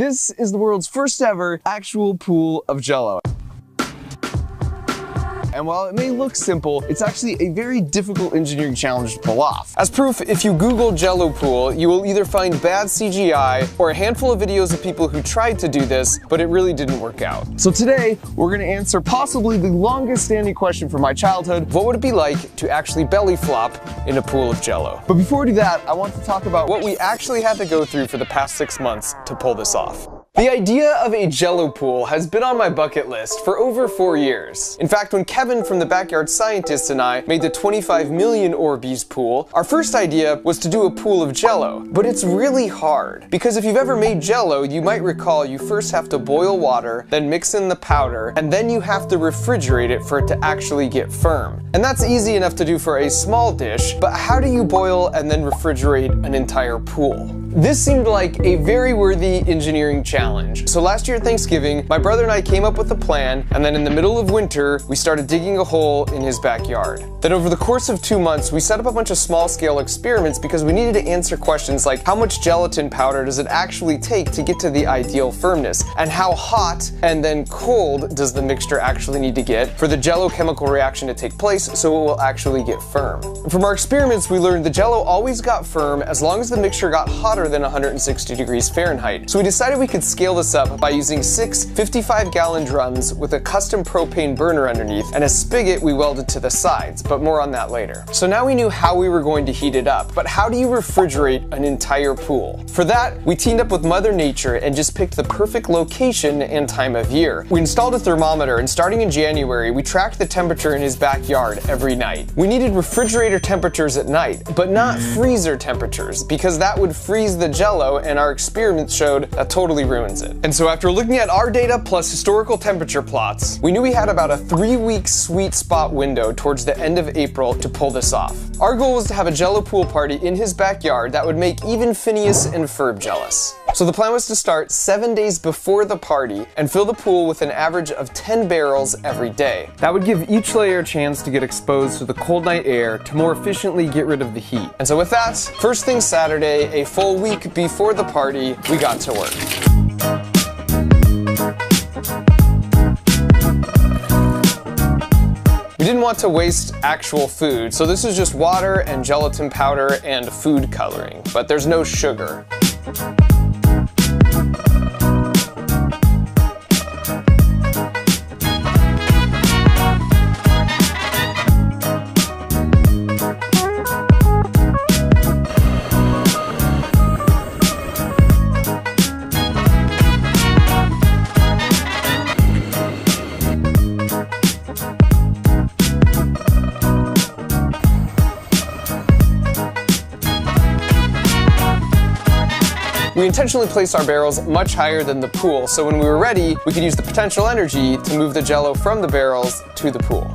This is the world's first ever actual pool of Jell-O. And while it may look simple, it's actually a very difficult engineering challenge to pull off. As proof, if you Google Jell-O pool, you will either find bad CGI or a handful of videos of people who tried to do this, but it really didn't work out. So today, we're gonna answer possibly the longest standing question from my childhood: what would it be like to actually belly flop in a pool of Jell-O? But before we do that, I want to talk about what we actually had to go through for the past 6 months to pull this off. The idea of a Jell-O pool has been on my bucket list for over 4 years. In fact, when Kevin from the Backyard Scientists and I made the 25 million Orbeez pool, our first idea was to do a pool of Jell-O. But it's really hard, because if you've ever made Jell-O, you might recall you first have to boil water, then mix in the powder, and then you have to refrigerate it for it to actually get firm. And that's easy enough to do for a small dish, but how do you boil and then refrigerate an entire pool? This seemed like a very worthy engineering challenge. So last year at Thanksgiving, my brother and I came up with a plan, and then in the middle of winter, we started digging a hole in his backyard. Then over the course of 2 months, we set up a bunch of small-scale experiments because we needed to answer questions like how much gelatin powder does it actually take to get to the ideal firmness, and how hot and then cold does the mixture actually need to get for the Jell-O chemical reaction to take place so it will actually get firm. And from our experiments, we learned the Jell-O always got firm as long as the mixture got hotter than 160 degrees Fahrenheit. So we decided we could scale this up by using 6 55-gallon drums with a custom propane burner underneath and a spigot we welded to the sides, but more on that later. So now we knew how we were going to heat it up, but how do you refrigerate an entire pool? For that, we teamed up with Mother Nature and just picked the perfect location and time of year. We installed a thermometer, and starting in January, we tracked the temperature in his backyard every night. We needed refrigerator temperatures at night, but not freezer temperatures, because that would freeze the Jell-O, and our experiments showed that totally ruins it. And so after looking at our data plus historical temperature plots, we knew we had about a 3-week sweet spot window towards the end of April to pull this off. Our goal was to have a Jell-O pool party in his backyard that would make even Phineas and Ferb jealous. So the plan was to start 7 days before the party and fill the pool with an average of 10 barrels every day. That would give each layer a chance to get exposed to the cold night air to more efficiently get rid of the heat. And so with that, first thing Saturday, a full week before the party, we got to work. We didn't want to waste actual food, so this is just water and gelatin powder and food coloring, but there's no sugar. We intentionally placed our barrels much higher than the pool, so when we were ready, we could use the potential energy to move the Jell-O from the barrels to the pool.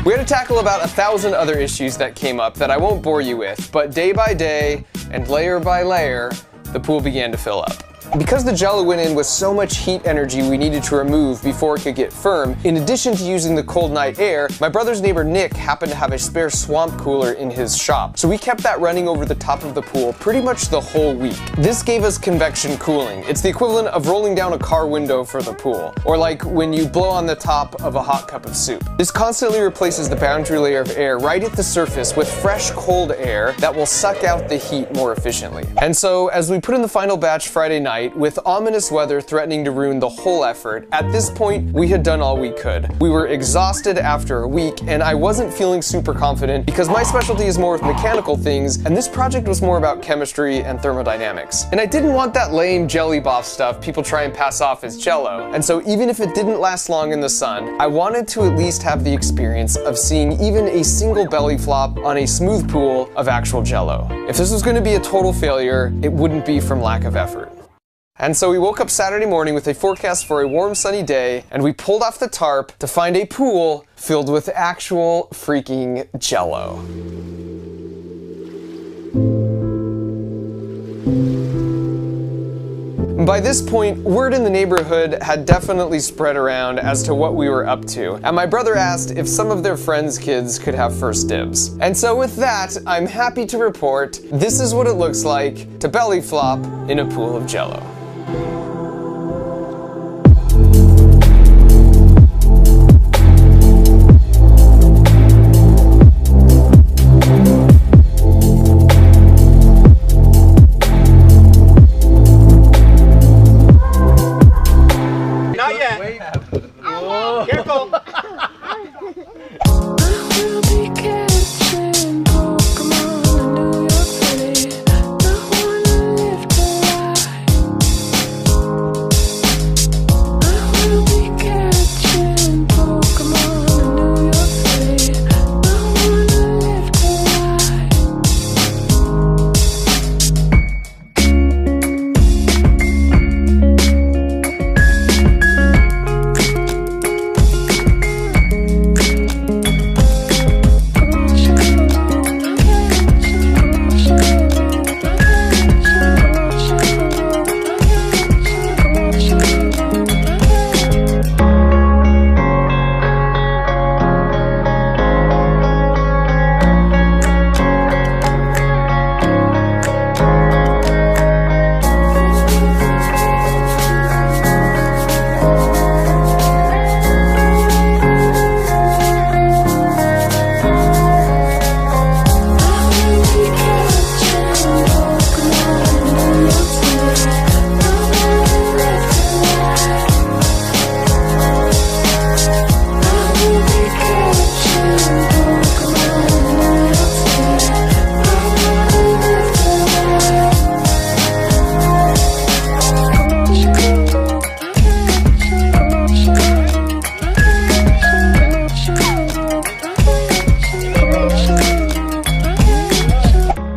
We had to tackle about 1,000 other issues that came up that I won't bore you with, but day by day and layer by layer, the pool began to fill up. Because the Jell-O went in with so much heat energy we needed to remove before it could get firm, in addition to using the cold night air, my brother's neighbor Nick happened to have a spare swamp cooler in his shop. So we kept that running over the top of the pool pretty much the whole week. This gave us convection cooling. It's the equivalent of rolling down a car window for the pool, or like when you blow on the top of a hot cup of soup. This constantly replaces the boundary layer of air right at the surface with fresh cold air that will suck out the heat more efficiently. And so as we put in the final batch Friday night, with ominous weather threatening to ruin the whole effort, at this point, we had done all we could. We were exhausted after a week, and I wasn't feeling super confident because my specialty is more with mechanical things, and this project was more about chemistry and thermodynamics. And I didn't want that lame jelly boff stuff people try and pass off as Jell-O. And so even if it didn't last long in the sun, I wanted to at least have the experience of seeing even a single belly flop on a smooth pool of actual Jell-O. If this was going to be a total failure, it wouldn't be from lack of effort. And so we woke up Saturday morning with a forecast for a warm, sunny day, and we pulled off the tarp to find a pool filled with actual freaking Jell-O. By this point, word in the neighborhood had definitely spread around as to what we were up to, and my brother asked if some of their friends' kids could have first dibs. And so with that, I'm happy to report this is what it looks like to belly flop in a pool of Jell-O. Not yet. Careful.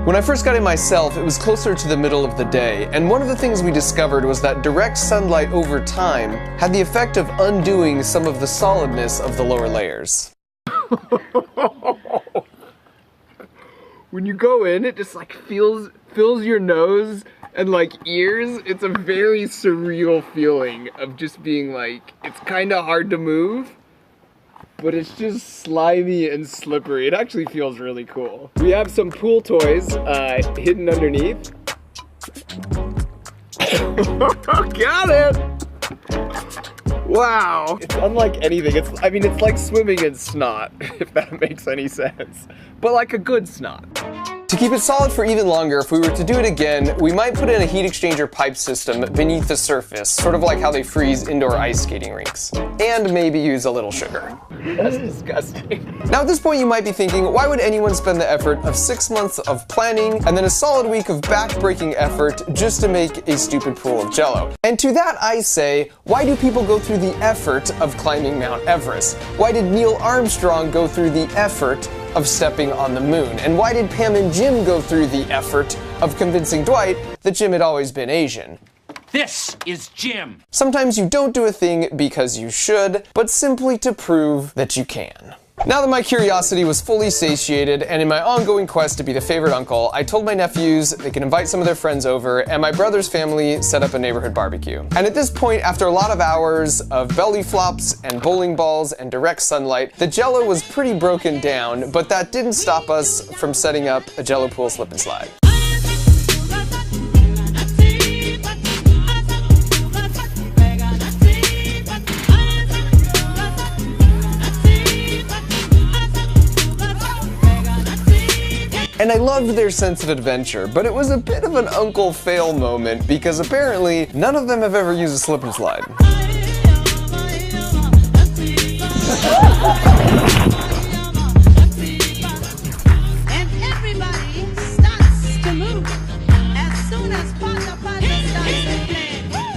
When I first got it myself, it was closer to the middle of the day, and one of the things we discovered was that direct sunlight over time had the effect of undoing some of the solidness of the lower layers. When you go in, it just like fills your nose and like ears. It's a very surreal feeling of just being like, it's kind of hard to move, but it's just slimy and slippery. It actually feels really cool. We have some pool toys hidden underneath. Got it! Wow. It's unlike anything. I mean, it's like swimming in snot, if that makes any sense. But like a good snot. To keep it solid for even longer, if we were to do it again, we might put in a heat exchanger pipe system beneath the surface, sort of like how they freeze indoor ice skating rinks. And maybe use a little sugar. That's disgusting. Now at this point you might be thinking, why would anyone spend the effort of 6 months of planning and then a solid week of back-breaking effort just to make a stupid pool of Jell-O? And to that I say, why do people go through the effort of climbing Mount Everest? Why did Neil Armstrong go through the effort of stepping on the moon? And why did Pam and Jim go through the effort of convincing Dwight that Jim had always been Asian? This is Jim. Sometimes you don't do a thing because you should, but simply to prove that you can. Now that my curiosity was fully satiated, and in my ongoing quest to be the favorite uncle, I told my nephews they could invite some of their friends over, and my brother's family set up a neighborhood barbecue. And at this point, after a lot of hours of belly flops and bowling balls and direct sunlight, the Jell-O was pretty broken down, but that didn't stop us from setting up a Jell-O pool slip and slide. And I loved their sense of adventure, but it was a bit of an uncle fail moment because apparently none of them have ever used a slip and slide. And everybody starts to move as soon as Panda Panda starts to play.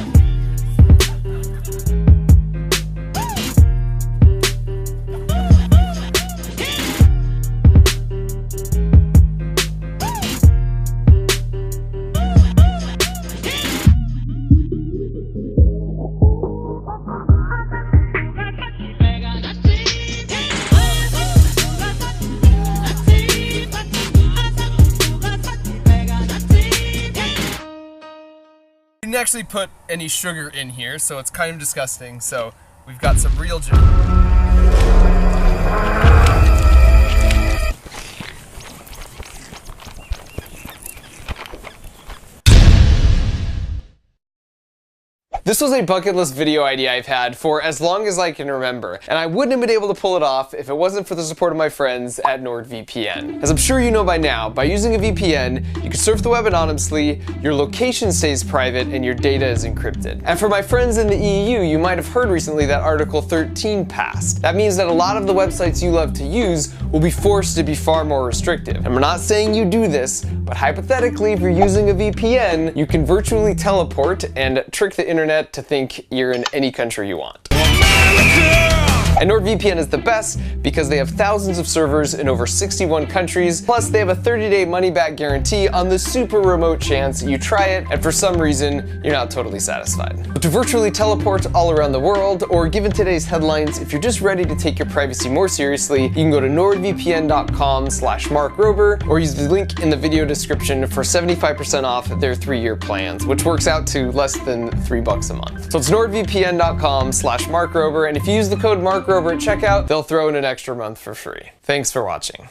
actually put any sugar in here, so it's kind of disgusting. So we've got some real gin. This was a bucket list video idea I've had for as long as I can remember, and I wouldn't have been able to pull it off if it wasn't for the support of my friends at NordVPN. As I'm sure you know by now, by using a VPN, you can surf the web anonymously, your location stays private, and your data is encrypted. And for my friends in the EU, you might have heard recently that Article 13 passed. That means that a lot of the websites you love to use will be forced to be far more restrictive. And we're not saying you do this, but hypothetically, if you're using a VPN, you can virtually teleport and trick the internet to think you're in any country you want. And NordVPN is the best because they have thousands of servers in over 61 countries, plus they have a 30-day money-back guarantee on the super remote chance you try it and for some reason you're not totally satisfied. But to virtually teleport all around the world, or given today's headlines, if you're just ready to take your privacy more seriously, you can go to nordvpn.com/markrober or use the link in the video description for 75% off their 3-year plans, which works out to less than $3 a month. So it's nordvpn.com/markrober, and if you use the code MarkRober at checkout, they'll throw in an extra month for free. Thanks for watching.